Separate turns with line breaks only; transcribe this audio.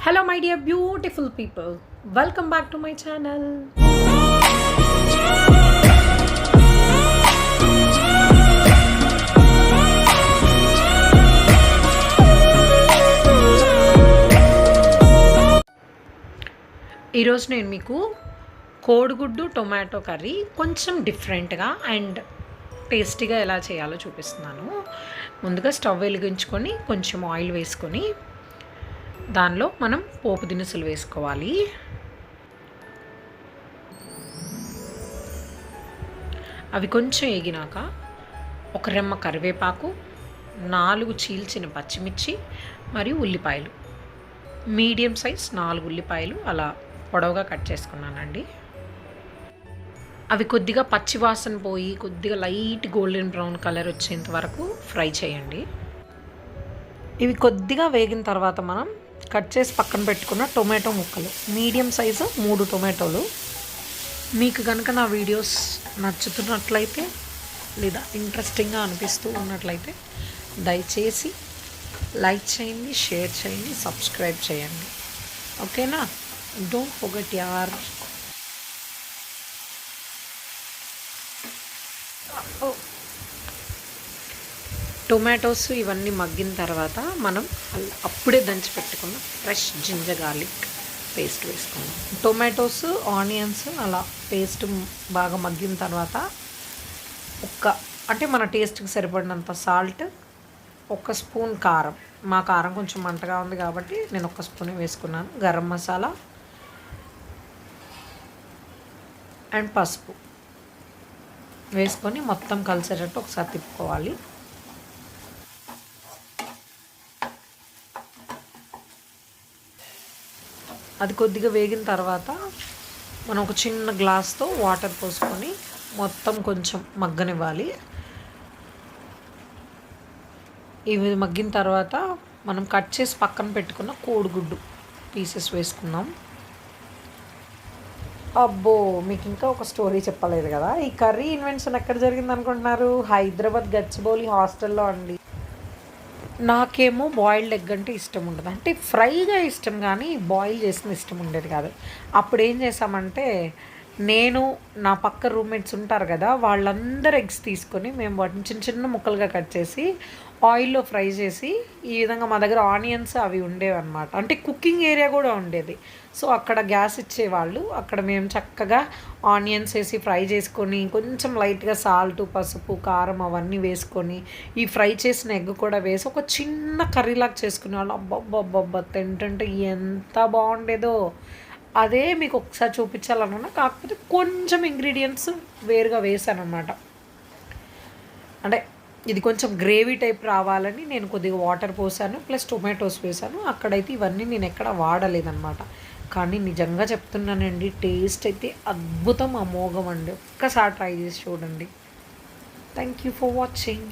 Hello my dear beautiful people, welcome back to my channel. ఈరోజు నేను మీకు కోడిగుడ్డు టొమాటో కర్రీ కొంచెం డిఫరెంట్గా అండ్ టేస్టీగా ఎలా చేయాలో చూపిస్తున్నాను. ముందుగా స్టవ్ వెలిగించుకొని కొంచెం ఆయిల్ వేసుకొని దానిలో మనం పోపు దినుసులు వేసుకోవాలి. అవి కొంచెం వేగినాక ఒక రెమ్మ కరివేపాకు, 4 చీల్చిన పచ్చిమిర్చి మరియు ఉల్లిపాయలు, మీడియం సైజ్ 4 ఉల్లిపాయలు అలా పొడవుగా కట్ చేసుకున్నానండి. అవి కొద్దిగా పచ్చివాసన పోయి కొద్దిగా లైట్ గోల్డెన్ బ్రౌన్ కలర్ వచ్చేంత వరకు ఫ్రై చేయండి. ఇవి కొద్దిగా వేగిన తర్వాత మనం కట్ చేసి పక్కన పెట్టుకున్న టొమాటో ముక్కలు, మీడియం సైజు 3 టొమాటోలు. మీకు కనుక నా వీడియోస్ నచ్చుతున్నట్లయితే లేదా ఇంట్రెస్టింగ్గా అనిపిస్తూ ఉన్నట్లయితే దయచేసి లైక్ చేయండి, షేర్ చేయండి, సబ్స్క్రైబ్ చేయండి. ఓకేనా? డోంట్ ఫర్గెట్ యార్. టొమాటోస్ ఇవన్నీ మగ్గిన తర్వాత మనం అప్పుడే దంచి పెట్టుకున్న ఫ్రెష్ జింజర్ గార్లిక్ పేస్ట్ వేసుకున్నాం. టొమాటోస్, ఆనియన్స్ అలా పేస్ట్ బాగా మగ్గిన తర్వాత అంటే మన టేస్ట్కి సరిపడినంత సాల్ట్, 1 స్పూన్ కారం. మా కారం కొంచెం మంటగా ఉంది కాబట్టి నేను 1 స్పూన్ వేసుకున్నాను. గరం మసాలా అండ్ పసుపు వేసుకొని మొత్తం కలిసేటట్టు ఒకసారి తిప్పుకోవాలి. అది కొద్దిగా వేగిన తర్వాత మనం ఒక చిన్న గ్లాస్తో వాటర్ పోసుకొని మొత్తం కొంచెం మగ్గనివ్వాలి. ఇవి మగ్గిన తర్వాత మనం కట్ చేసి పక్కన పెట్టుకున్న కోడిగుడ్డు పీసెస్ వేసుకుందాం. అబ్బో, మీకు ఇంకా ఒక స్టోరీ చెప్పలేదు కదా. ఈ కర్రీ ఇన్వెన్షన్ ఎక్కడ జరిగింది అనుకుంటున్నారు? హైదరాబాద్ గచ్చిబౌలి హాస్టల్లో అండి. నాకేమో బాయిల్డ్ ఎగ్ అంటే ఇష్టం ఉండదు, అంటే ఫ్రైగా ఇష్టం కానీ బాయిల్ చేసిన ఇష్టం ఉండేది కాదు. అప్పుడు ఏం చేసామంటే నేను, నా పక్క రూమ్మేట్స్ ఉంటారు కదా, వాళ్ళందరూ ఎగ్స్ తీసుకొని మేము వాటిని చిన్న చిన్న ముక్కలుగా కట్ చేసి ఆయిల్లో ఫ్రై చేసి ఈ విధంగా మా దగ్గర ఆనియన్స్ అవి ఉండేవి అనమాట. అంటే కుకింగ్ ఏరియా కూడా ఉండేది. సో అక్కడ గ్యాస్ ఇచ్చేవాళ్ళు, అక్కడ మేము చక్కగా ఆనియన్స్ వేసి ఫ్రై చేసుకొని కొంచెం లైట్గా సాల్ట్, పసుపు, కారం అవన్నీ వేసుకొని ఈ ఫ్రై చేసిన ఎగ్ కూడా వేసి ఒక చిన్న కర్రీలాగా చేసుకునేవాళ్ళు. అబ్బబ్బబ్బబ్బా, తింటుంటే ఎంత బాగుండేదో. అదే మీకు ఒకసారి చూపించాలనుకున్నా, కాకపోతే కొంచెం ఇంగ్రీడియంట్స్ వేరుగా వేసాను అనమాట. అంటే ఇది కొంచెం గ్రేవీ టైప్ రావాలని నేను కొద్దిగా వాటర్ పోసాను, ప్లస్ టొమాటోస్ వేసాను. అక్కడైతే ఇవన్నీ నేను ఎక్కడ వాడలేదన్నమాట. కానీ నిజంగా చెప్తున్నానండి, టేస్ట్ అయితే అద్భుతం, అమోఘం అండి. ఒక్కసారి ట్రై చేసి చూడండి. Thank you for watching.